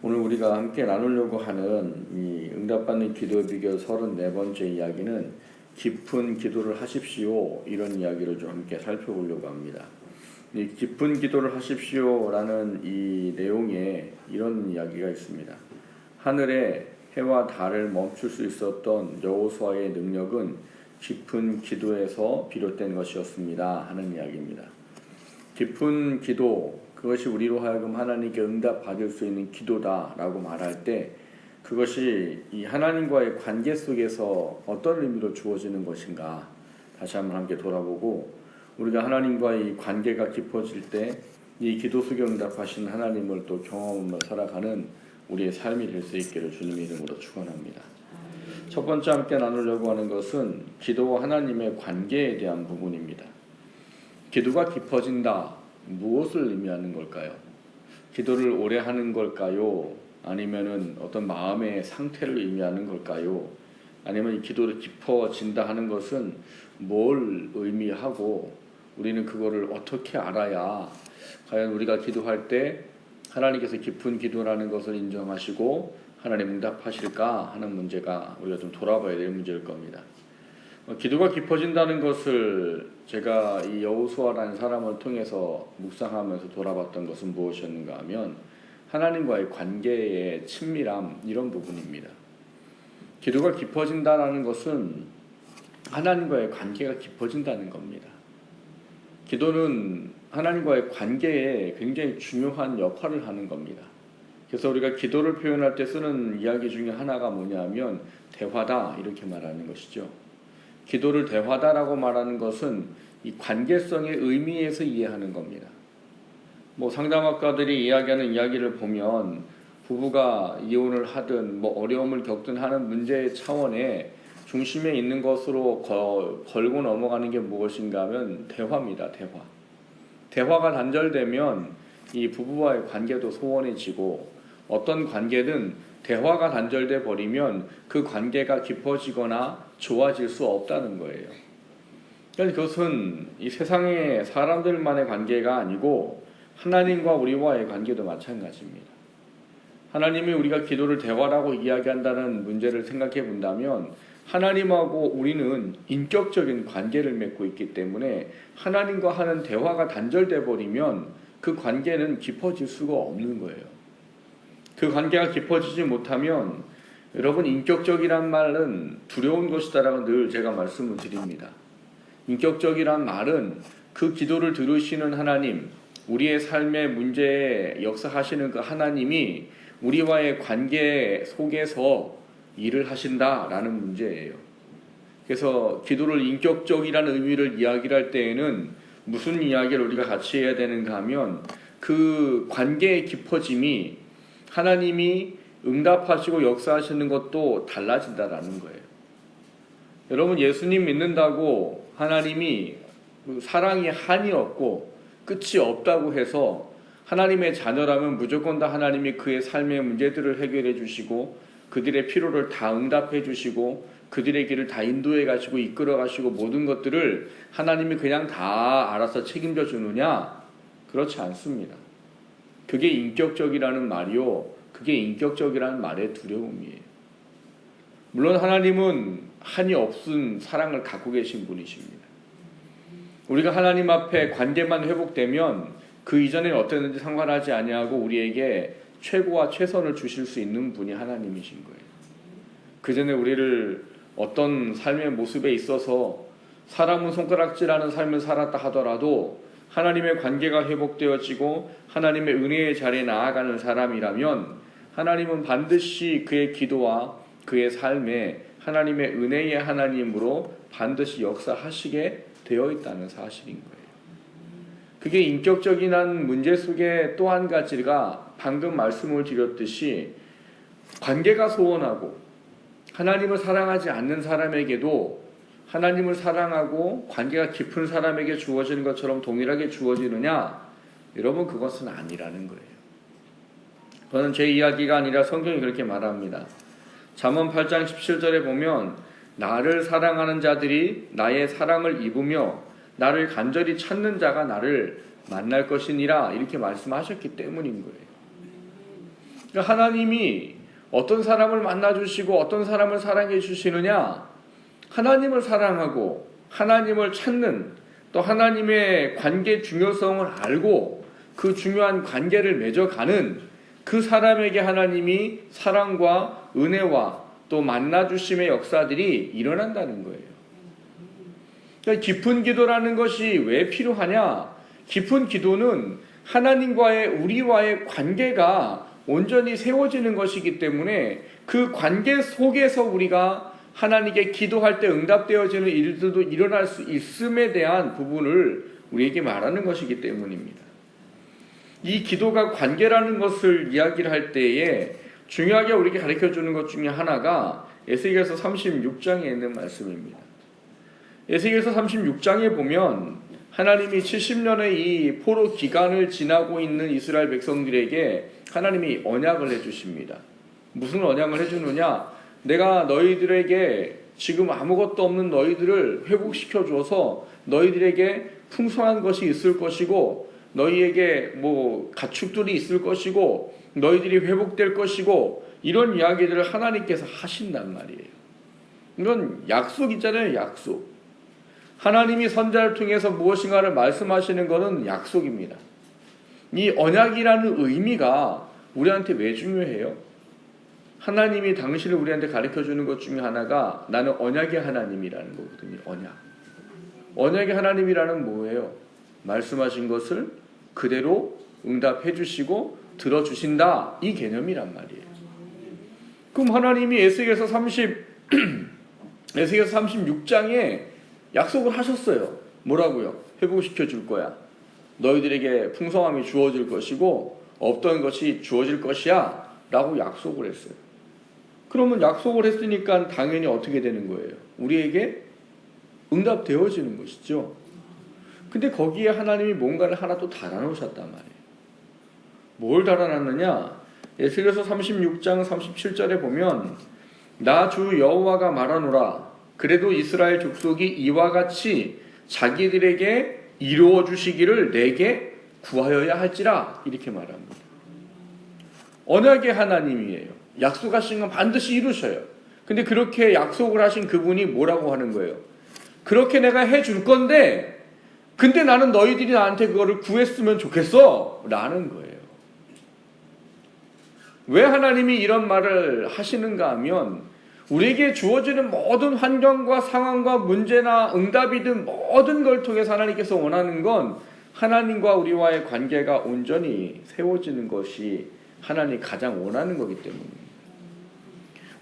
오늘 우리가 함께 나누려고 하는 이 응답받는 기도의 비결 34번째 이야기는 깊은 기도를 하십시오, 이런 이야기를 좀 함께 살펴보려고 합니다. 이 깊은 기도를 하십시오라는 이 내용에 이런 이야기가 있습니다. 하늘에 해와 달을 멈출 수 있었던 여호수아의 능력은 깊은 기도에서 비롯된 것이었습니다 하는 이야기입니다. 깊은 기도, 그것이 우리로 하여금 하나님께 응답받을 수 있는 기도다라고 말할 때 그것이 이 하나님과의 관계 속에서 어떤 의미로 주어지는 것인가 다시 한번 함께 돌아보고, 우리가 하나님과의 관계가 깊어질 때 이 기도 속에 응답하신 하나님을 또 경험하며 살아가는 우리의 삶이 될 수 있기를 주님의 이름으로 축원합니다. 첫 번째 함께 나누려고 하는 것은 기도와 하나님의 관계에 대한 부분입니다. 기도가 깊어진다, 무엇을 의미하는 걸까요? 기도를 오래 하는 걸까요? 아니면은 어떤 마음의 상태를 의미하는 걸까요? 아니면 이 기도를 깊어진다 하는 것은 뭘 의미하고 우리는 그거를 어떻게 알아야 과연 우리가 기도할 때 하나님께서 깊은 기도라는 것을 인정하시고 하나님 응답하실까 하는 문제가 우리가 좀 돌아봐야 될 문제일 겁니다. 기도가 깊어진다는 것을 제가 이 여호수아라는 사람을 통해서 묵상하면서 돌아봤던 것은 무엇이었는가 하면 하나님과의 관계의 친밀함, 이런 부분입니다. 기도가 깊어진다는 것은 하나님과의 관계가 깊어진다는 겁니다. 기도는 하나님과의 관계에 굉장히 중요한 역할을 하는 겁니다. 그래서 우리가 기도를 표현할 때 쓰는 이야기 중에 하나가 뭐냐면 대화다, 이렇게 말하는 것이죠. 기도를 대화다라고 말하는 것은 이 관계성의 의미에서 이해하는 겁니다. 상담학가들이 이야기하는 이야기를 보면 부부가 이혼을 하든 어려움을 겪든 하는 문제의 차원에 중심에 있는 것으로 걸고 넘어가는 게 무엇인가 하면 대화입니다. 대화가 단절되면 이 부부와의 관계도 소원해지고, 어떤 관계든 대화가 단절돼 버리면 그 관계가 깊어지거나 좋아질 수 없다는 거예요. 그러니까 그것은 이 세상의 사람들만의 관계가 아니고 하나님과 우리와의 관계도 마찬가지입니다. 하나님이 우리가 기도를 대화라고 이야기한다는 문제를 생각해 본다면 하나님하고 우리는 인격적인 관계를 맺고 있기 때문에 하나님과 하는 대화가 단절돼 버리면 그 관계는 깊어질 수가 없는 거예요. 그 관계가 깊어지지 못하면 여러분, 인격적이란 말은 두려운 것이다라고 늘 제가 말씀을 드립니다. 인격적이란 말은 그 기도를 들으시는 하나님, 우리의 삶의 문제에 역사하시는 그 하나님이 우리와의 관계 속에서 일을 하신다라는 문제예요. 그래서 기도를 인격적이라는 의미를 이야기할 때에는 무슨 이야기를 우리가 같이 해야 되는가 하면 그 관계의 깊어짐이 하나님이 응답하시고 역사하시는 것도 달라진다라는 거예요. 여러분, 예수님 믿는다고 하나님이 사랑이 한이 없고 끝이 없다고 해서 하나님의 자녀라면 무조건 다 하나님이 그의 삶의 문제들을 해결해 주시고 그들의 필요를 다 응답해 주시고 그들의 길을 다 인도해 가시고 이끌어 가시고 모든 것들을 하나님이 그냥 다 알아서 책임져 주느냐? 그렇지 않습니다. 그게 인격적이라는 말이요, 그게 인격적이라는 말의 두려움이에요. 물론 하나님은 한이 없은 사랑을 갖고 계신 분이십니다. 우리가 하나님 앞에 관계만 회복되면 그 이전에 어땠는지 상관하지 아니하고 우리에게 최고와 최선을 주실 수 있는 분이 하나님이신 거예요. 그 전에 우리를 어떤 삶의 모습에 있어서 사람은 손가락질하는 삶을 살았다 하더라도 하나님의 관계가 회복되어지고 하나님의 은혜의 자리에 나아가는 사람이라면 하나님은 반드시 그의 기도와 그의 삶에 하나님의 은혜의 하나님으로 반드시 역사하시게 되어 있다는 사실인 거예요. 그게 인격적인 한 문제 속에 또 한 가지가 방금 말씀을 드렸듯이 관계가 소원하고 하나님을 사랑하지 않는 사람에게도 하나님을 사랑하고 관계가 깊은 사람에게 주어지는 것처럼 동일하게 주어지느냐? 여러분, 그것은 아니라는 거예요. 그건 제 이야기가 아니라 성경이 그렇게 말합니다. 잠언 8장 17절에 보면 나를 사랑하는 자들이 나의 사랑을 입으며 나를 간절히 찾는 자가 나를 만날 것이니라, 이렇게 말씀하셨기 때문인 거예요. 그러니까 하나님이 어떤 사람을 만나주시고 어떤 사람을 사랑해 주시느냐, 하나님을 사랑하고 하나님을 찾는, 또 하나님의 관계 중요성을 알고 그 중요한 관계를 맺어가는 그 사람에게 하나님이 사랑과 은혜와 또 만나주심의 역사들이 일어난다는 거예요. 그러니까 깊은 기도라는 것이 왜 필요하냐? 깊은 기도는 하나님과의 우리와의 관계가 온전히 세워지는 것이기 때문에 그 관계 속에서 우리가 하나님께 기도할 때 응답되어지는 일들도 일어날 수 있음에 대한 부분을 우리에게 말하는 것이기 때문입니다. 이 기도가 관계라는 것을 이야기를 할 때에 중요하게 우리에게 가르쳐주는 것 중에 하나가 에스겔서 36장에 있는 말씀입니다. 에스겔서 36장에 보면 하나님이 70년의 이 포로 기간을 지나고 있는 이스라엘 백성들에게 하나님이 언약을 해주십니다. 무슨 언약을 해주느냐? 내가 너희들에게 지금 아무것도 없는 너희들을 회복시켜줘서 너희들에게 풍성한 것이 있을 것이고 너희에게 가축들이 있을 것이고 너희들이 회복될 것이고 이런 이야기들을 하나님께서 하신단 말이에요. 이건 약속 있잖아요. 약속. 하나님이 선자를 통해서 무엇인가를 말씀하시는 것은 약속입니다. 이 언약이라는 의미가 우리한테 왜 중요해요? 하나님이 당신을 우리한테 가르쳐주는 것 중에 하나가 나는 언약의 하나님이라는 거거든요. 언약. 언약의 하나님이라는 뭐예요? 말씀하신 것을 그대로 응답해 주시고 들어주신다. 이 개념이란 말이에요. 그럼 하나님이 에스겔서 36장에 약속을 하셨어요. 뭐라고요? 회복시켜 줄 거야. 너희들에게 풍성함이 주어질 것이고 없던 것이 주어질 것이야. 라고 약속을 했어요. 그러면 약속을 했으니까 당연히 어떻게 되는 거예요? 우리에게 응답되어지는 것이죠. 근데 거기에 하나님이 뭔가를 하나 또 달아놓으셨단 말이에요. 뭘 달아놨느냐? 에스겔서 36장 37절에 보면 나 주 여호와가 말하노라. 그래도 이스라엘 족속이 이와 같이 자기들에게 이루어 주시기를 내게 구하여야 할지라. 이렇게 말합니다. 언약의 하나님이에요. 약속하신 건 반드시 이루셔요. 근데 그렇게 약속을 하신 그분이 뭐라고 하는 거예요? 그렇게 내가 해줄 건데 근데 나는 너희들이 나한테 그거를 구했으면 좋겠어 라는 거예요. 왜 하나님이 이런 말을 하시는가 하면 우리에게 주어지는 모든 환경과 상황과 문제나 응답이든 모든 걸 통해서 하나님께서 원하는 건 하나님과 우리와의 관계가 온전히 세워지는 것이 하나님이 가장 원하는 거기 때문입니다.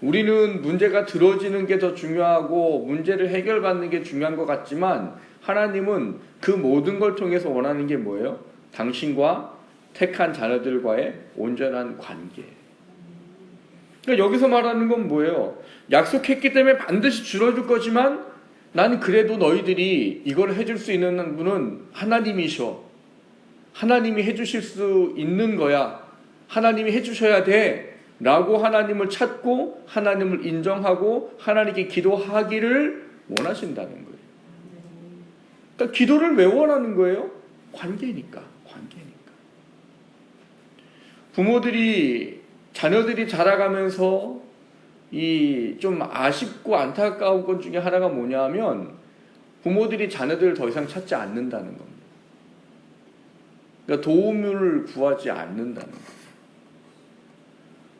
우리는 문제가 들어지는 게 더 중요하고 문제를 해결받는 게 중요한 것 같지만 하나님은 그 모든 걸 통해서 원하는 게 뭐예요? 당신과 택한 자녀들과의 온전한 관계. 그러니까 여기서 말하는 건 뭐예요? 약속했기 때문에 반드시 줄어들 거지만 나는 그래도 너희들이 이걸 해줄 수 있는 분은 하나님이셔. 하나님이 해주실 수 있는 거야. 하나님이 해주셔야 돼. 라고 하나님을 찾고 하나님을 인정하고 하나님께 기도하기를 원하신다는 거예요. 그러니까 기도를 왜 원하는 거예요? 관계니까. 부모들이 자녀들이 자라가면서 이 좀 아쉽고 안타까운 것 중에 하나가 뭐냐면 부모들이 자녀들을 더 이상 찾지 않는다는 겁니다. 그러니까 도움을 구하지 않는다는 거예요.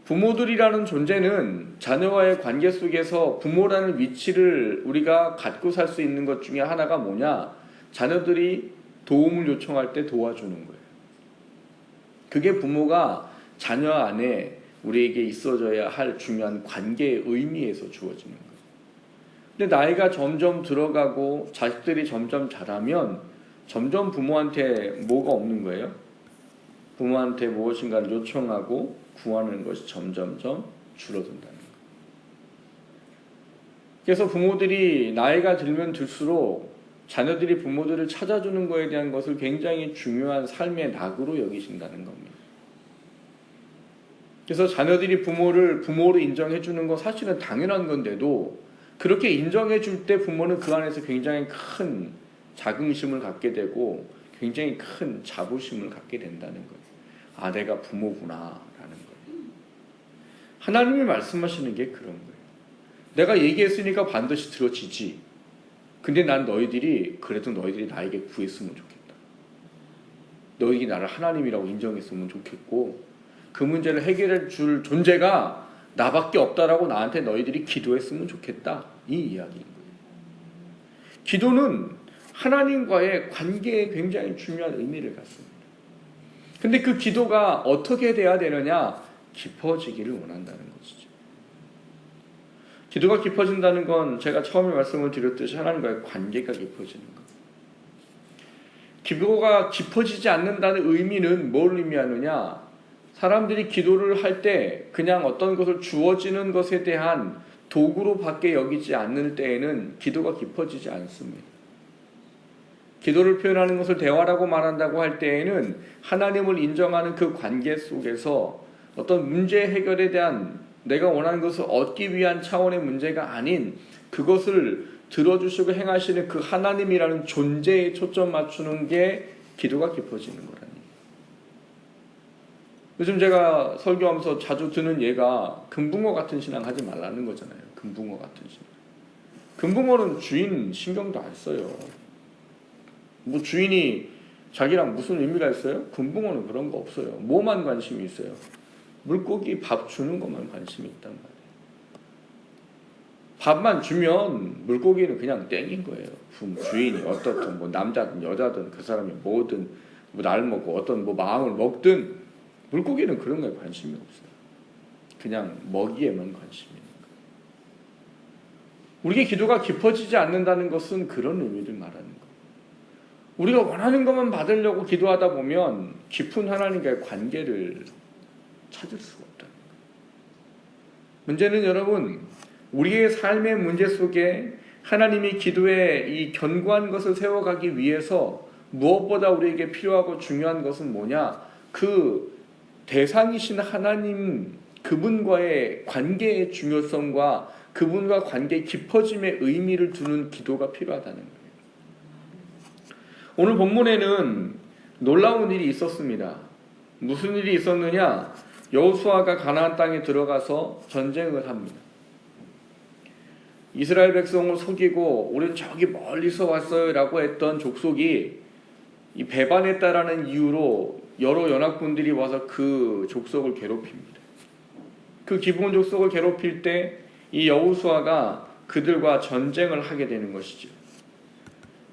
부모들이라는 존재는 자녀와의 관계 속에서 부모라는 위치를 우리가 갖고 살 수 있는 것 중에 하나가 뭐냐? 자녀들이 도움을 요청할 때 도와주는 거예요. 그게 부모가 자녀 안에 우리에게 있어져야 할 중요한 관계의 의미에서 주어지는 거예요. 근데 나이가 점점 들어가고 자식들이 점점 자라면 점점 부모한테 뭐가 없는 거예요? 부모한테 무엇인가를 요청하고 구하는 것이 점점점 줄어든다는 거예요. 그래서 부모들이 나이가 들면 들수록 자녀들이 부모들을 찾아주는 것에 대한 것을 굉장히 중요한 삶의 낙으로 여기신다는 겁니다. 그래서 자녀들이 부모를 부모로 인정해 주는 건 사실은 당연한 건데도 그렇게 인정해 줄 때 부모는 그 안에서 굉장히 큰 자긍심을 갖게 되고 굉장히 큰 자부심을 갖게 된다는 거예요. 아, 내가 부모구나 라는 거예요. 하나님이 말씀하시는 게 그런 거예요. 내가 얘기했으니까 반드시 들어지지. 근데 난 그래도 너희들이 나에게 구했으면 좋겠다. 너희들이 나를 하나님이라고 인정했으면 좋겠고, 그 문제를 해결해 줄 존재가 나밖에 없다라고 나한테 너희들이 기도했으면 좋겠다. 이 이야기인 거예요. 기도는 하나님과의 관계에 굉장히 중요한 의미를 갖습니다. 근데 그 기도가 어떻게 돼야 되느냐? 깊어지기를 원한다는 것이죠. 기도가 깊어진다는 건 제가 처음에 말씀을 드렸듯이 하나님과의 관계가 깊어지는 것. 기도가 깊어지지 않는다는 의미는 뭘 의미하느냐? 사람들이 기도를 할 때 그냥 어떤 것을 주어지는 것에 대한 도구로 밖에 여기지 않는 때에는 기도가 깊어지지 않습니다. 기도를 표현하는 것을 대화라고 말한다고 할 때에는 하나님을 인정하는 그 관계 속에서 어떤 문제 해결에 대한 내가 원하는 것을 얻기 위한 차원의 문제가 아닌 그것을 들어주시고 행하시는 그 하나님이라는 존재에 초점 맞추는 게 기도가 깊어지는 거라니. 요즘 제가 설교하면서 자주 드는 예가 금붕어 같은 신앙 하지 말라는 거잖아요. 금붕어 같은 신앙. 금붕어는 주인 신경도 안 써요. 뭐 주인이 자기랑 무슨 의미가 있어요? 금붕어는 그런 거 없어요. 뭐만 관심이 있어요? 물고기 밥 주는 것만 관심이 있단 말이에요. 밥만 주면 물고기는 그냥 땡인 거예요. 주인이 어떻든 뭐 남자든 여자든 그 사람이 뭐든 뭐 날 먹고 어떤 뭐 마음을 먹든 물고기는 그런 거에 관심이 없어요. 그냥 먹이에만 관심이 있는 거예요. 우리의 기도가 깊어지지 않는다는 것은 그런 의미를 말하는 거예요. 우리가 원하는 것만 받으려고 기도하다 보면 깊은 하나님과의 관계를 찾을 수가 없다는 거예요. 문제는 여러분, 우리의 삶의 문제 속에 하나님이 기도에 이 견고한 것을 세워가기 위해서 무엇보다 우리에게 필요하고 중요한 것은 뭐냐? 그 대상이신 하나님, 그분과의 관계의 중요성과 그분과 관계 깊어짐의 의미를 두는 기도가 필요하다는 거예요. 오늘 본문에는 놀라운 일이 있었습니다. 무슨 일이 있었느냐? 여호수아가 가나안 땅에 들어가서 전쟁을 합니다. 이스라엘 백성을 속이고 우리는 저기 멀리서 왔어요 라고 했던 족속이 이 배반했다라는 이유로 여러 연합군들이 와서 그 족속을 괴롭힙니다. 그 기브온 족속을 괴롭힐 때 이 여호수아가 그들과 전쟁을 하게 되는 것이죠.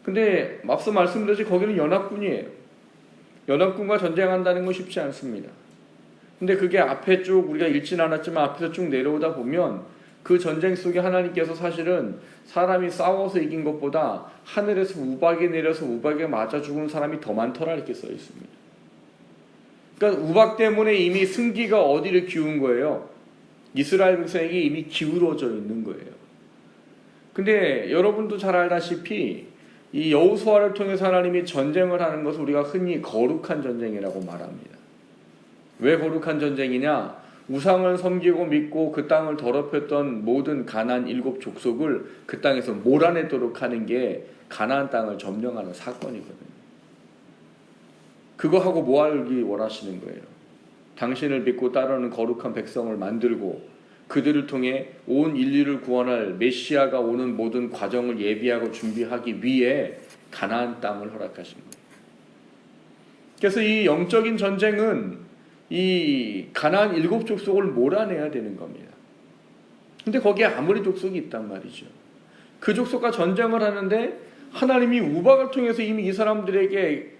근데 앞서 말씀드렸듯이 거기는 연합군이에요. 연합군과 전쟁한다는 건 쉽지 않습니다. 근데 그게 앞에 쭉 우리가 읽지는 않았지만 앞에서 쭉 내려오다 보면 그 전쟁 속에 하나님께서 사실은 사람이 싸워서 이긴 것보다 하늘에서 우박이 내려서 우박에 맞아 죽은 사람이 더 많더라 이렇게 써 있습니다. 그러니까 우박 때문에 이미 승기가 어디를 기운 거예요? 이스라엘 백성에게 이미 기울어져 있는 거예요. 근데 여러분도 잘 알다시피 이 여호수아를 통해서 하나님이 전쟁을 하는 것을 우리가 흔히 거룩한 전쟁이라고 말합니다. 왜 거룩한 전쟁이냐? 우상을 섬기고 믿고 그 땅을 더럽혔던 모든 가나안 7 족속을 그 땅에서 몰아내도록 하는 게 가나안 땅을 점령하는 사건이거든요. 그거 하고 뭐 하기 원하시는 거예요? 당신을 믿고 따르는 거룩한 백성을 만들고 그들을 통해 온 인류를 구원할 메시아가 오는 모든 과정을 예비하고 준비하기 위해 가나안 땅을 허락하신 거예요. 그래서 이 영적인 전쟁은 이 가나안 7 족속을 몰아내야 되는 겁니다. 근데 거기에 아무리 족속이 있단 말이죠. 그 족속과 전쟁을 하는데 하나님이 우박을 통해서 이미 이 사람들에게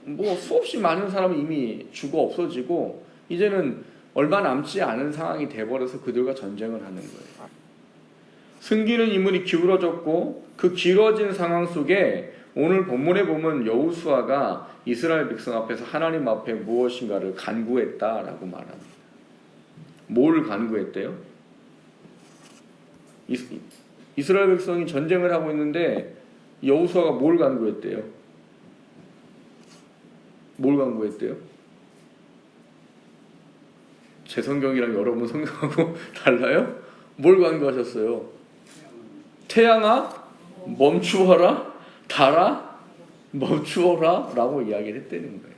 뭐 수없이 많은 사람이 이미 죽어 없어지고 이제는 얼마 남지 않은 상황이 돼버려서 그들과 전쟁을 하는 거예요. 승기는 인물이 기울어졌고 그 길어진 상황 속에 오늘 본문에 보면 여호수아가 이스라엘 백성 앞에서 하나님 앞에 무엇인가를 간구했다라고 말합니다. 뭘 간구했대요? 이스라엘 백성이 전쟁을 하고 있는데 여호수아가 뭘 간구했대요? 뭘 간구했대요? 제 성경이랑 여러분 성경하고 달라요? 뭘 간구하셨어요? 태양아 멈추어라, 달아 멈추어라 라고 이야기를 했다는 거예요.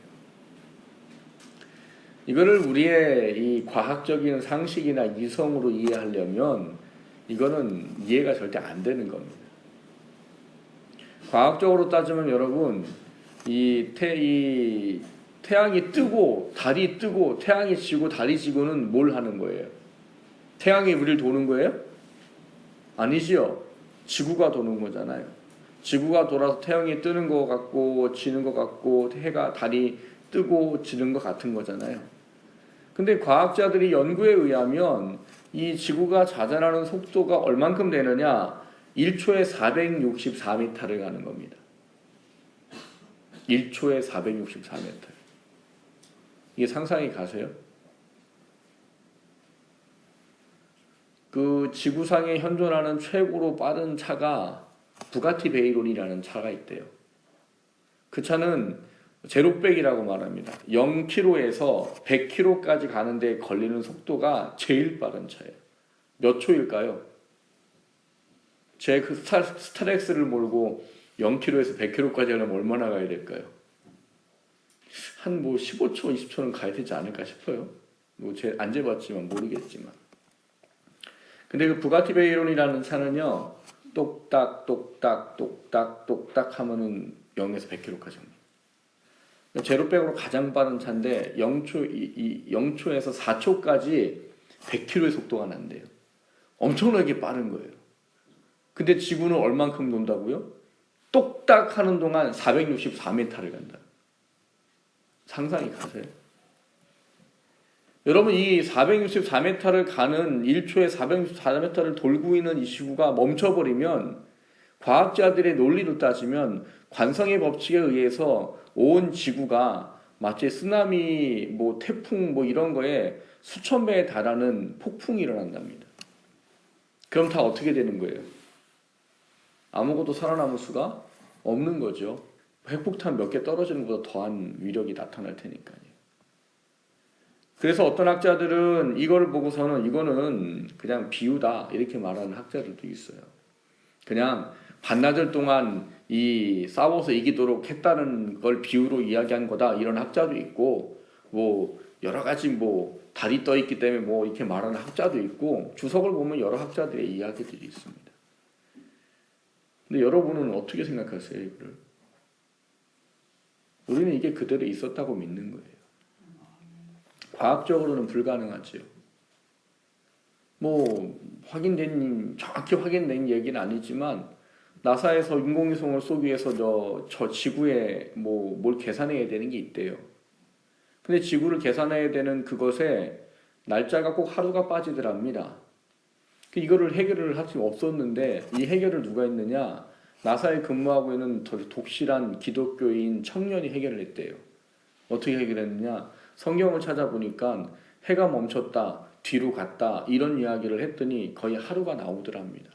이거를 우리의 이 과학적인 상식이나 이성으로 이해하려면 이거는 이해가 절대 안 되는 겁니다. 과학적으로 따지면 여러분 이 태양이 뜨고 달이 뜨고 태양이 지고 달이 지고는 뭘 하는 거예요? 태양이 우리를 도는 거예요? 아니지요. 지구가 도는 거잖아요. 지구가 돌아서 태양이 뜨는 것 같고 지는 것 같고 해가 달이 뜨고 지는 것 같은 거잖아요. 근데 과학자들이 연구에 의하면 이 지구가 자전하는 속도가 얼만큼 되느냐? 1초에 464m를 가는 겁니다. 1초에 464m. 이게 상상이 가세요? 그 지구상에 현존하는 최고로 빠른 차가 부가티 베이론이라는 차가 있대요. 그 차는 제로백이라고 말합니다. 0km에서 100km까지 가는데 걸리는 속도가 제일 빠른 차예요. 몇 초일까요? 제 그 스타렉스를 몰고 0km에서 100km까지 하려면 얼마나 가야 될까요? 한 15초, 20초는 가야 되지 않을까 싶어요. 안 재봤지만 모르겠지만. 근데 그 부가티 베이론이라는 차는요, 똑딱, 똑딱, 똑딱, 똑딱 하면은 0에서 100km까지 합니다. 제로백으로 가장 빠른 차인데 0초에서 4초까지 100km의 속도가 난대요. 엄청나게 빠른 거예요. 근데 지구는 얼만큼 돈다고요? 똑딱 하는 동안 464m를 간다. 상상이 가세요? 여러분 이 464m를 가는 1초에 464m를 돌고 있는 이 지구가 멈춰버리면 과학자들의 논리로 따지면 관성의 법칙에 의해서 온 지구가 마치 쓰나미, 태풍 이런 거에 수천 배에 달하는 폭풍이 일어난답니다. 그럼 다 어떻게 되는 거예요? 아무것도 살아남을 수가 없는 거죠. 핵폭탄 몇 개 떨어지는 것보다 더한 위력이 나타날 테니까요. 그래서 어떤 학자들은 이걸 보고서는 이거는 그냥 비유다 이렇게 말하는 학자들도 있어요. 그냥 반나절 동안 싸워서 이기도록 했다는 걸 비유로 이야기한 거다 이런 학자도 있고 여러 가지 달이 떠 있기 때문에 이렇게 말하는 학자도 있고 주석을 보면 여러 학자들의 이야기들이 있습니다. 근데 여러분은 어떻게 생각하세요, 이거를? 우리는 이게 그대로 있었다고 믿는 거예요. 과학적으로는 불가능하지요. 정확히 확인된 얘기는 아니지만 나사에서 인공위성을 쏘기 위해서 저 지구에 뭘 계산해야 되는 게 있대요. 근데 지구를 계산해야 되는 그것에 날짜가 꼭 하루가 빠지더랍니다. 이거를 해결을 할 수 없었는데 이 해결을 누가 했느냐? 나사에 근무하고 있는 독실한 기독교인 청년이 해결을 했대요. 어떻게 해결했느냐? 성경을 찾아보니까 해가 멈췄다, 뒤로 갔다 이런 이야기를 했더니 거의 하루가 나오더랍니다.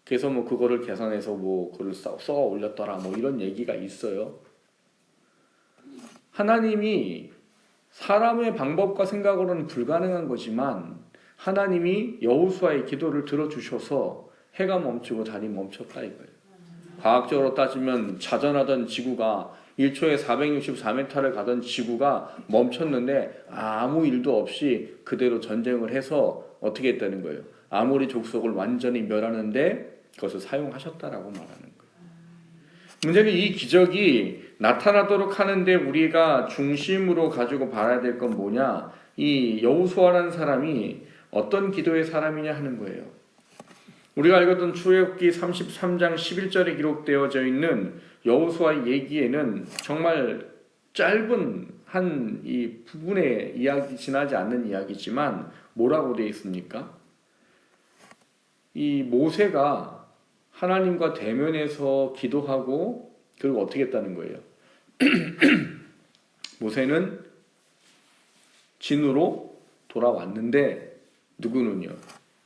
그래서 그거를 계산해서 그걸 써 올렸더라 이런 얘기가 있어요. 하나님이 사람의 방법과 생각으로는 불가능한 거지만 하나님이 여호수아의 기도를 들어주셔서 해가 멈추고 달이 멈췄다 이거예요. 과학적으로 따지면 자전하던 지구가 1초에 464m를 가던 지구가 멈췄는데 아무 일도 없이 그대로 전쟁을 해서 어떻게 했다는 거예요? 아모리 족속을 완전히 멸하는데 그것을 사용하셨다라고 말하는 거예요. 문제는 이 기적이 나타나도록 하는데 우리가 중심으로 가지고 봐야 될 건 뭐냐? 이 여호수아라는 사람이 어떤 기도의 사람이냐 하는 거예요. 우리가 읽었던 출애굽기 33장 11절에 기록되어져 있는 여호수아의 얘기에는 정말 짧은 한 이 부분의 이야기, 지나지 않는 이야기지만 뭐라고 되어 있습니까? 이 모세가 하나님과 대면해서 기도하고 그리고 어떻게 했다는 거예요? 모세는 진으로 돌아왔는데 누구는요?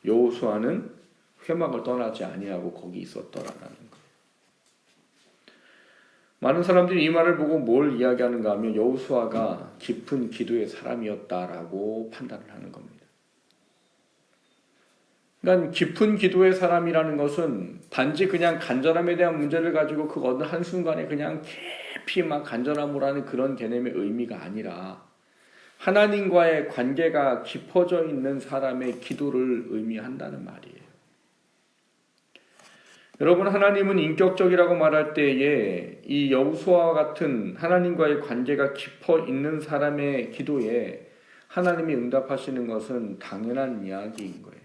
여호수아는 회막을 떠나지 아니하고 거기 있었더라라는 거예요. 많은 사람들이 이 말을 보고 뭘 이야기하는가 하면 여호수아가 깊은 기도의 사람이었다라고 판단을 하는 겁니다. 그러니까 깊은 기도의 사람이라는 것은 단지 그냥 간절함에 대한 문제를 가지고 그 어느 한순간에 그냥 깊이 막 간절함으로 하는 그런 개념의 의미가 아니라 하나님과의 관계가 깊어져 있는 사람의 기도를 의미한다는 말이에요. 여러분, 하나님은 인격적이라고 말할 때에 이 여호수아와 같은 하나님과의 관계가 깊어 있는 사람의 기도에 하나님이 응답하시는 것은 당연한 이야기인 거예요.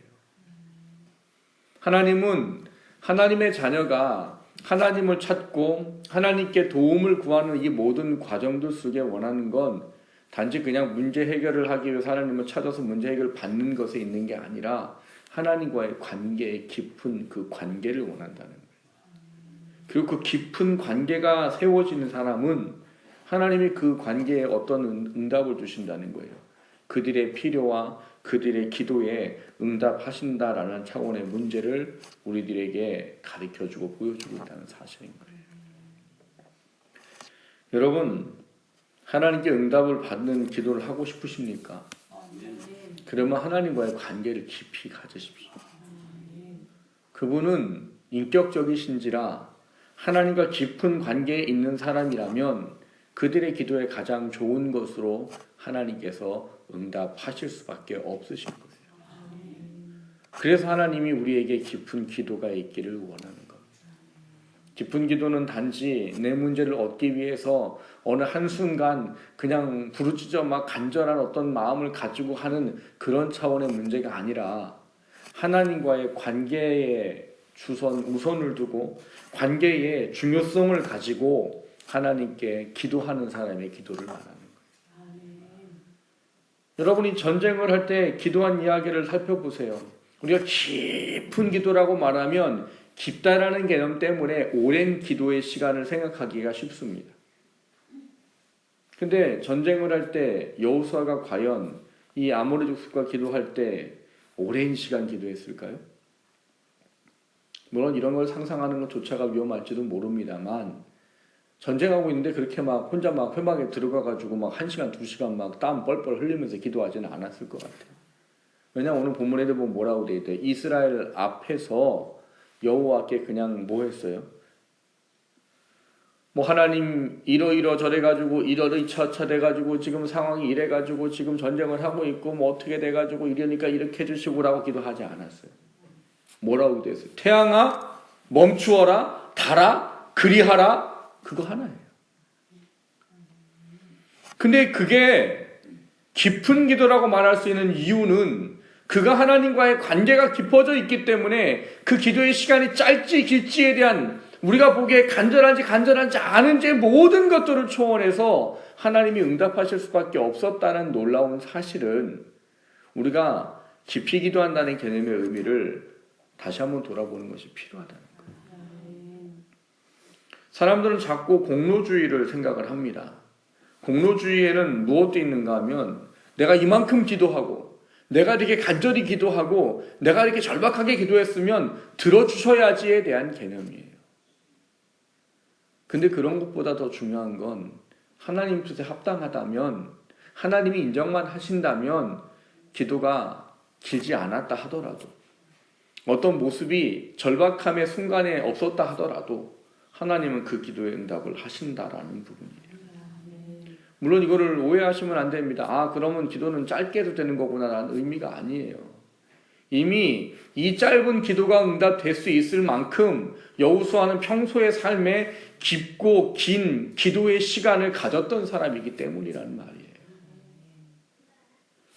하나님은 하나님의 자녀가 하나님을 찾고 하나님께 도움을 구하는 이 모든 과정들 속에 원하는 건 단지 그냥 문제 해결을 하기 위해서 하나님을 찾아서 문제 해결을 받는 것에 있는 게 아니라 하나님과의 관계의 깊은 그 관계를 원한다는 거예요. 그리고 그 깊은 관계가 세워지는 사람은 하나님이 그 관계에 어떤 응답을 주신다는 거예요. 그들의 필요와 그들의 기도에 응답하신다라는 차원의 문제를 우리들에게 가르쳐주고 보여주고 있다는 사실인 거예요. 여러분, 하나님께 응답을 받는 기도를 하고 싶으십니까? 그러면 하나님과의 관계를 깊이 가지십시오. 그분은 인격적이신지라 하나님과 깊은 관계에 있는 사람이라면 그들의 기도에 가장 좋은 것으로 하나님께서 응답하실 수밖에 없으신 거예요. 그래서 하나님이 우리에게 깊은 기도가 있기를 원하는 겁니다. 깊은 기도는 단지 내 문제를 얻기 위해서 어느 한순간 그냥 부르짖어 막 간절한 어떤 마음을 가지고 하는 그런 차원의 문제가 아니라 하나님과의 관계에 우선을 두고 관계의 중요성을 가지고 하나님께 기도하는 사람의 기도를 말하는 거예요. 여러분이 전쟁을 할 때 기도한 이야기를 살펴보세요. 우리가 깊은 기도라고 말하면 깊다라는 개념 때문에 오랜 기도의 시간을 생각하기가 쉽습니다. 근데 전쟁을 할 때 여호수아가 과연 이 아모리 족속과 기도할 때 오랜 시간 기도했을까요? 물론 이런 걸 상상하는 것조차가 위험할지도 모릅니다만 전쟁하고 있는데 그렇게 막 혼자 막 회막에 들어가가지고 막 1시간, 2시간 막 땀 뻘뻘 흘리면서 기도하지는 않았을 것 같아요. 왜냐하면 오늘 본문에도 보면 뭐라고 되어 있대요? 이스라엘 앞에서 여호와께 그냥 뭐 했어요? 뭐 하나님 이러 저래가지고 이러저처 돼가지고 지금 상황이 이래가지고 지금 전쟁을 하고 있고 뭐 어떻게 돼가지고 이러니까 이렇게 해주시고라고 기도하지 않았어요. 뭐라고 되어 있어요? 태양아 멈추어라 달아 그리하라 그거 하나예요. 근데 그게 깊은 기도라고 말할 수 있는 이유는 그가 하나님과의 관계가 깊어져 있기 때문에 그 기도의 시간이 짧지 길지에 대한 우리가 보기에 간절한지 않은지 모든 것들을 초월해서 하나님이 응답하실 수밖에 없었다는 놀라운 사실은 우리가 깊이 기도한다는 개념의 의미를 다시 한번 돌아보는 것이 필요하다는 거예요. 사람들은 자꾸 공로주의를 생각을 합니다. 공로주의에는 무엇도 있는가 하면 내가 이만큼 기도하고 내가 이렇게 간절히 기도하고 내가 이렇게 절박하게 기도했으면 들어주셔야지에 대한 개념이에요. 근데 그런 것보다 더 중요한 건 하나님 뜻에 합당하다면 하나님이 인정만 하신다면 기도가 길지 않았다 하더라도 어떤 모습이 절박함의 순간에 없었다 하더라도 하나님은 그 기도에 응답을 하신다라는 부분이에요. 물론 이거를 오해하시면 안 됩니다. 아, 그러면 기도는 짧게 해도 되는 거구나라는 의미가 아니에요. 이미 이 짧은 기도가 응답될 수 있을 만큼 여호수아는 평소의 삶에 깊고 긴 기도의 시간을 가졌던 사람이기 때문이라는 말이에요.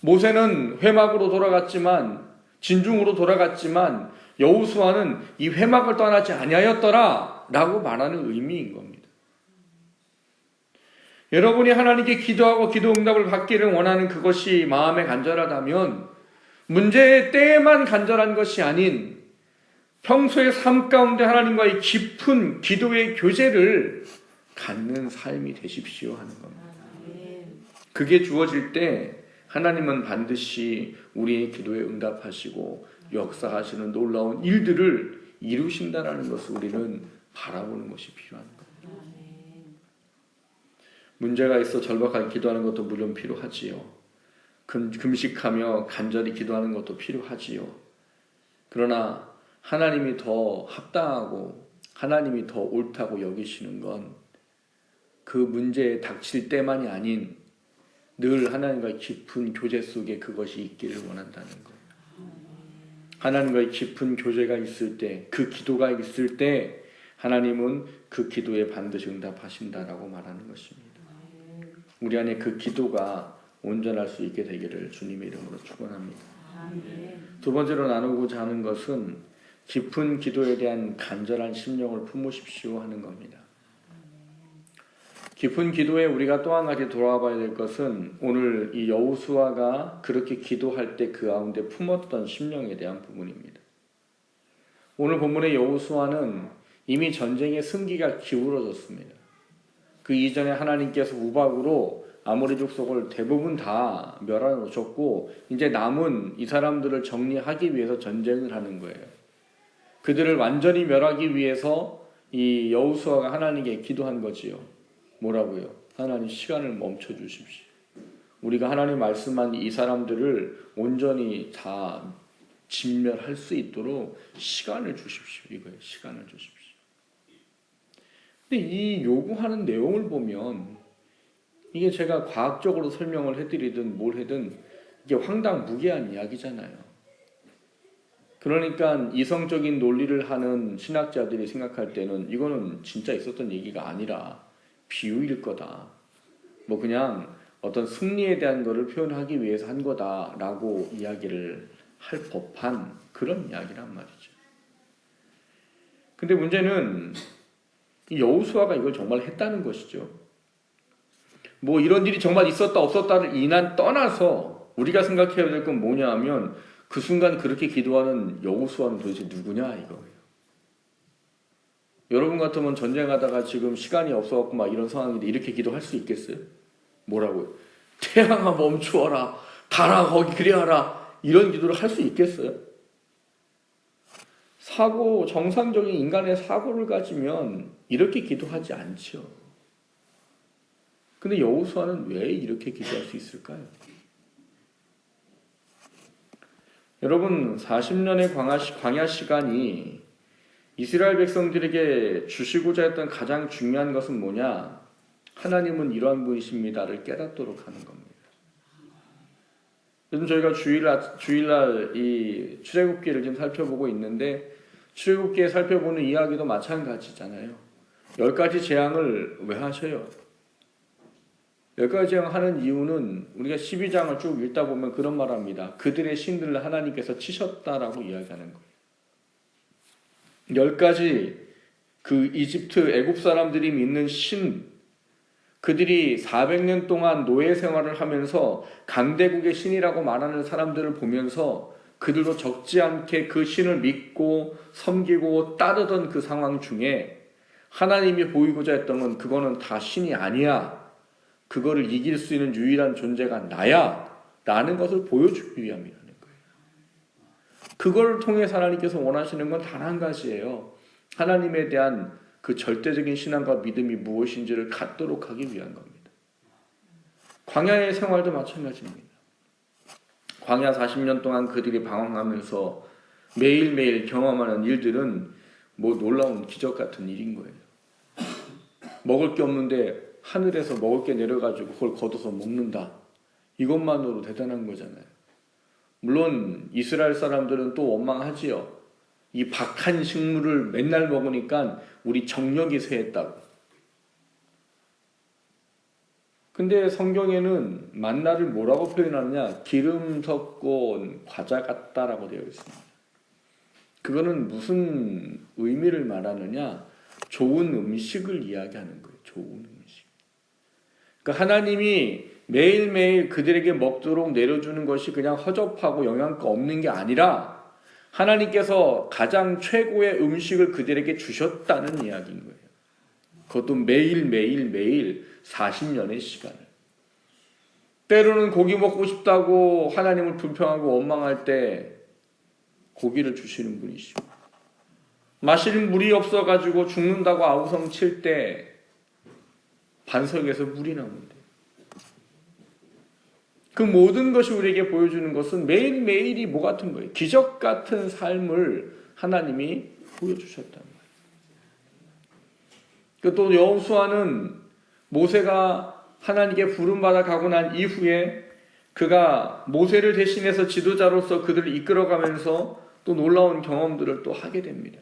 모세는 회막으로 돌아갔지만 진중으로 돌아갔지만 여호수아는 이 회막을 떠나지 아니하였더라 라고 말하는 의미인 겁니다. 여러분이 하나님께 기도하고 기도 응답을 받기를 원하는 그것이 마음에 간절하다면 문제의 때에만 간절한 것이 아닌 평소의 삶 가운데 하나님과의 깊은 기도의 교제를 갖는 삶이 되십시오 하는 겁니다. 그게 주어질 때 하나님은 반드시 우리의 기도에 응답하시고 역사하시는 놀라운 일들을 이루신다는 것을 우리는 바라보는 것이 필요한 겁니다. 문제가 있어 절박하게 기도하는 것도 물론 필요하지요. 금식하며 간절히 기도하는 것도 필요하지요. 그러나 하나님이 더 합당하고 하나님이 더 옳다고 여기시는 건 그 문제에 닥칠 때만이 아닌 늘 하나님과의 깊은 교제 속에 그것이 있기를 원한다는 거예요. 하나님과의 깊은 교제가 있을 때, 그 기도가 있을 때 하나님은 그 기도에 반드시 응답하신다라고 말하는 것입니다. 우리 안에 그 기도가 온전할 수 있게 되기를 주님의 이름으로 축원합니다. 두 번째로 나누고자 하는 것은 깊은 기도에 대한 간절한 심령을 품으십시오 하는 겁니다. 깊은 기도에 우리가 또 한 가지 돌아와 봐야 될 것은 오늘 이 여호수아가 그렇게 기도할 때 그 가운데 품었던 심령에 대한 부분입니다. 오늘 본문의 여호수아는 이미 전쟁의 승기가 기울어졌습니다. 그 이전에 하나님께서 우박으로 아모리 족속을 대부분 다 멸해 놓으셨고 이제 남은 이 사람들을 정리하기 위해서 전쟁을 하는 거예요. 그들을 완전히 멸하기 위해서 이 여호수아가 하나님께 기도한 거지요. 뭐라고요? 하나님 시간을 멈춰 주십시오. 우리가 하나님 말씀한 이 사람들을 온전히 다 진멸할 수 있도록 시간을 주십시오. 이거예요. 시간을 주십시오. 근데 이 요구하는 내용을 보면 이게 제가 과학적으로 설명을 해드리든 뭘 하든 이게 황당무계한 이야기잖아요. 그러니까 이성적인 논리를 하는 신학자들이 생각할 때는 이거는 진짜 있었던 얘기가 아니라 비유일 거다. 뭐 그냥 어떤 승리에 대한 거를 표현하기 위해서 한 거다라고 이야기를 할 법한 그런 이야기란 말이죠. 근데 문제는 이 여호수아가 이걸 정말 했다는 것이죠. 뭐 이런 일이 정말 있었다 없었다를 이난 떠나서 우리가 생각해야 될 건 뭐냐 하면 그 순간 그렇게 기도하는 여호수아는 도대체 누구냐 이거예요. 여러분 같으면 전쟁하다가 지금 시간이 없어갖고 막 이런 상황인데 이렇게 기도할 수 있겠어요? 뭐라고요? 태양아 멈추어라, 달아 거기 그리하라, 이런 기도를 할 수 있겠어요? 정상적인 인간의 사고를 가지면 이렇게 기도하지 않죠. 근데 여호수아는 왜 이렇게 기도할 수 있을까요? 여러분 40년의 광야 시간이 이스라엘 백성들에게 주시고자 했던 가장 중요한 것은 뭐냐? 하나님은 이러한 분이십니다를 깨닫도록 하는 겁니다. 요즘 저희가 주일날 이 출애굽기를 지금 살펴보고 있는데 출애굽기에 살펴보는 이야기도 마찬가지잖아요. 10가지 재앙을 왜 하셔요? 10가지 재앙을 하는 이유는 우리가 12장을 쭉 읽다 보면 그런 말 합니다. 그들의 신들을 하나님께서 치셨다라고 이야기하는 거예요. 10가지 그 이집트 애굽 사람들이 믿는 신, 그들이 400년 동안 노예 생활을 하면서 강대국의 신이라고 말하는 사람들을 보면서 그들도 적지 않게 그 신을 믿고 섬기고 따르던 그 상황 중에 하나님이 보이고자 했던 건 그거는 다 신이 아니야. 그거를 이길 수 있는 유일한 존재가 나야. 라는 것을 보여주기 위함이라는 거예요. 그걸 통해서 하나님께서 원하시는 건 단 한 가지예요. 하나님에 대한 그 절대적인 신앙과 믿음이 무엇인지를 갖도록 하기 위한 겁니다. 광야의 생활도 마찬가지입니다. 광야 40년 동안 그들이 방황하면서 매일매일 경험하는 일들은 뭐 놀라운 기적 같은 일인 거예요. 먹을 게 없는데 하늘에서 먹을 게 내려가지고 그걸 걷어서 먹는다. 이것만으로 대단한 거잖아요. 물론 이스라엘 사람들은 또 원망하지요. 이 박한 식물을 맨날 먹으니까 우리 정력이 쇠했다고. 근데 성경에는 만나를 뭐라고 표현하느냐? 기름 섞은 과자 같다라고 되어 있습니다. 그거는 무슨 의미를 말하느냐? 좋은 음식을 이야기하는 거예요. 좋은 음식. 그러니까 하나님이 매일매일 그들에게 먹도록 내려주는 것이 그냥 허접하고 영양가 없는 게 아니라 하나님께서 가장 최고의 음식을 그들에게 주셨다는 이야기인 거예요. 그것도 매일 40년의 시간을. 때로는 고기 먹고 싶다고 하나님을 불평하고 원망할 때 고기를 주시는 분이시고, 마실 물이 없어가지고 죽는다고 아우성 칠 때 반석에서 물이 나온대. 그 모든 것이 우리에게 보여주는 것은 매일매일이 뭐 같은 거예요? 기적 같은 삶을 하나님이 보여주셨단 말이에요. 또 여호수아는 모세가 하나님께 부름받아 가고 난 이후에 그가 모세를 대신해서 지도자로서 그들을 이끌어가면서 또 놀라운 경험들을 또 하게 됩니다.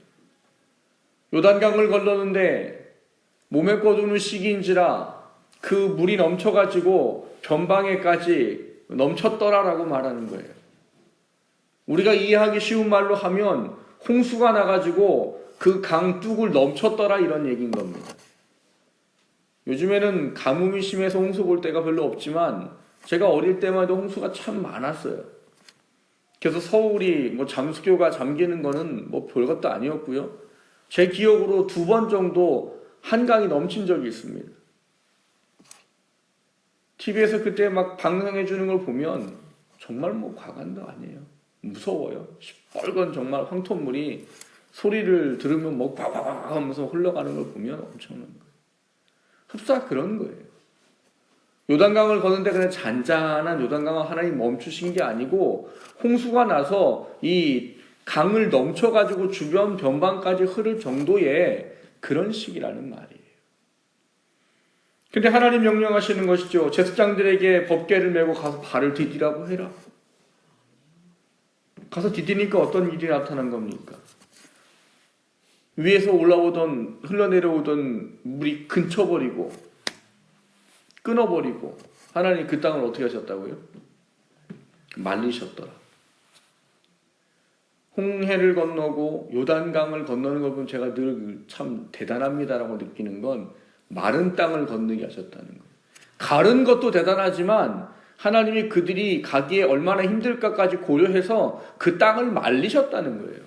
요단강을 건너는데 몸에 꺼두는 시기인지라 그 물이 넘쳐가지고 변방에까지 넘쳤더라라고 말하는 거예요. 우리가 이해하기 쉬운 말로 하면 홍수가 나가지고 그 강 뚝을 넘쳤더라 이런 얘기인 겁니다. 요즘에는 가뭄이 심해서 홍수 볼 때가 별로 없지만 제가 어릴 때만 해도 홍수가 참 많았어요. 그래서 서울이 잠수교가 잠기는 거는 별것도 아니었고요. 제 기억으로 2번 정도 한강이 넘친 적이 있습니다. TV에서 그때 막 방송해 주는 걸 보면 정말 과간도 아니에요. 무서워요. 시뻘건 정말 황토물이 소리를 들으면 꽉꽉꽉 하면서 흘러가는 걸 보면 엄청난 거예요. 흡사 그런 거예요. 요단강을 걷는데 그냥 잔잔한 요단강을 하나님 멈추신 게 아니고 홍수가 나서 이 강을 넘쳐가지고 주변 변방까지 흐를 정도의 그런 시기라는 말이에요. 근데 하나님 명령하시는 것이죠. 제사장들에게 법궤를 메고 가서 발을 디디라고 해라. 가서 디디니까 어떤 일이 나타난 겁니까? 위에서 올라오던 흘러내려오던 물이 근쳐버리고 끊어버리고 하나님 그 땅을 어떻게 하셨다고요? 말리셨더라. 홍해를 건너고 요단강을 건너는 걸 보면 제가 늘 참 대단합니다라고 느끼는 건 마른 땅을 건너게 하셨다는 거예요. 가른 것도 대단하지만 하나님이 그들이 가기에 얼마나 힘들까까지 고려해서 그 땅을 말리셨다는 거예요.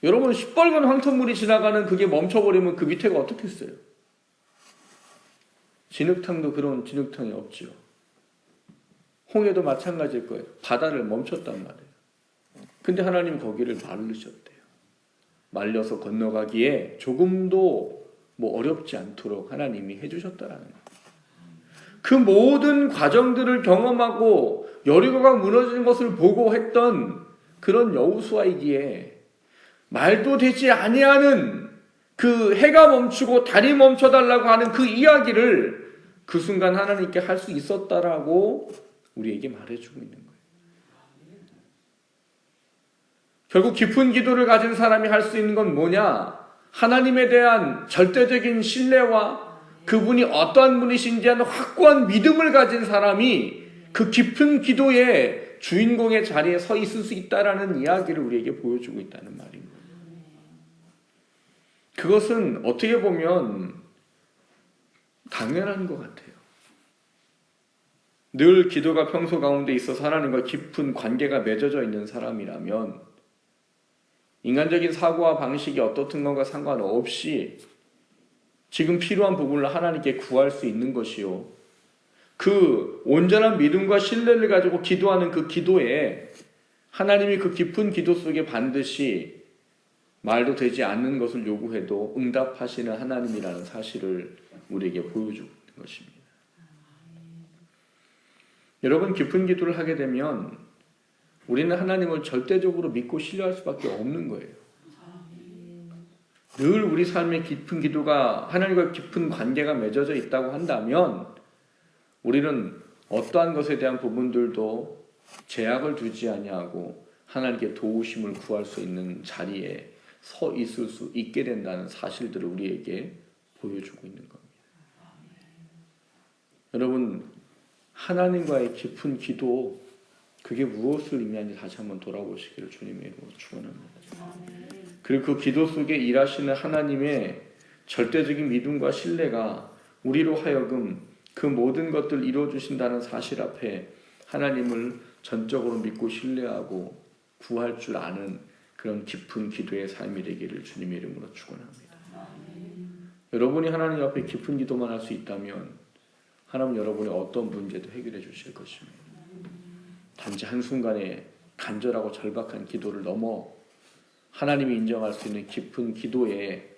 여러분 시뻘건 황토물이 지나가는 그게 멈춰버리면 그 밑에가 어떻겠어요? 진흙탕도 그런 진흙탕이 없죠. 홍해도 마찬가지일 거예요. 바다를 멈췄단 말이에요. 근데 하나님 거기를 말르셨대요. 말려서 건너가기에 조금도 어렵지 않도록 하나님이 해주셨다라는 거예요. 그 모든 과정들을 경험하고 여리고가 무너지는 것을 보고 했던 그런 여호수아이기에 말도 되지 아니하는 그 해가 멈추고 달이 멈춰달라고 하는 그 이야기를 그 순간 하나님께 할 수 있었다라고 우리에게 말해주고 있는 거예요. 결국 깊은 기도를 가진 사람이 할 수 있는 건 뭐냐? 하나님에 대한 절대적인 신뢰와 그분이 어떠한 분이신지 하는 확고한 믿음을 가진 사람이 그 깊은 기도의 주인공의 자리에 서 있을 수 있다라는 이야기를 우리에게 보여주고 있다는 말입니다. 그것은 어떻게 보면 당연한 것 같아요. 늘 기도가 평소 가운데 있어서 하나님과 깊은 관계가 맺어져 있는 사람이라면 인간적인 사고와 방식이 어떻든 것과 상관없이 지금 필요한 부분을 하나님께 구할 수 있는 것이요. 그 온전한 믿음과 신뢰를 가지고 기도하는 그 기도에 하나님이 그 깊은 기도 속에 반드시 말도 되지 않는 것을 요구해도 응답하시는 하나님이라는 사실을 우리에게 보여주고 있는 것입니다. 여러분 깊은 기도를 하게 되면 우리는 하나님을 절대적으로 믿고 신뢰할 수밖에 없는 거예요. 늘 우리 삶의 깊은 기도가 하나님과 깊은 관계가 맺어져 있다고 한다면 우리는 어떠한 것에 대한 부분들도 제약을 두지 아니하고 하나님께 도우심을 구할 수 있는 자리에 서 있을 수 있게 된다는 사실들을 우리에게 보여주고 있는 겁니다. 여러분 하나님과의 깊은 기도 그게 무엇을 의미하는지 다시 한번 돌아보시기를 주님의 이름으로 축원합니다. 그리고 그 기도 속에 일하시는 하나님의 절대적인 믿음과 신뢰가 우리로 하여금 그 모든 것들을 이루어주신다는 사실 앞에 하나님을 전적으로 믿고 신뢰하고 구할 줄 아는 그런 깊은 기도의 삶이 되기를 주님의 이름으로 축원합니다. 여러분이 하나님 앞에 깊은 기도만 할 수 있다면 하나님은 여러분의 어떤 문제도 해결해 주실 것입니다. 단지 한순간에 간절하고 절박한 기도를 넘어 하나님이 인정할 수 있는 깊은 기도의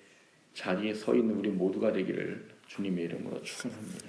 자리에 서 있는 우리 모두가 되기를 주님의 이름으로 축원합니다.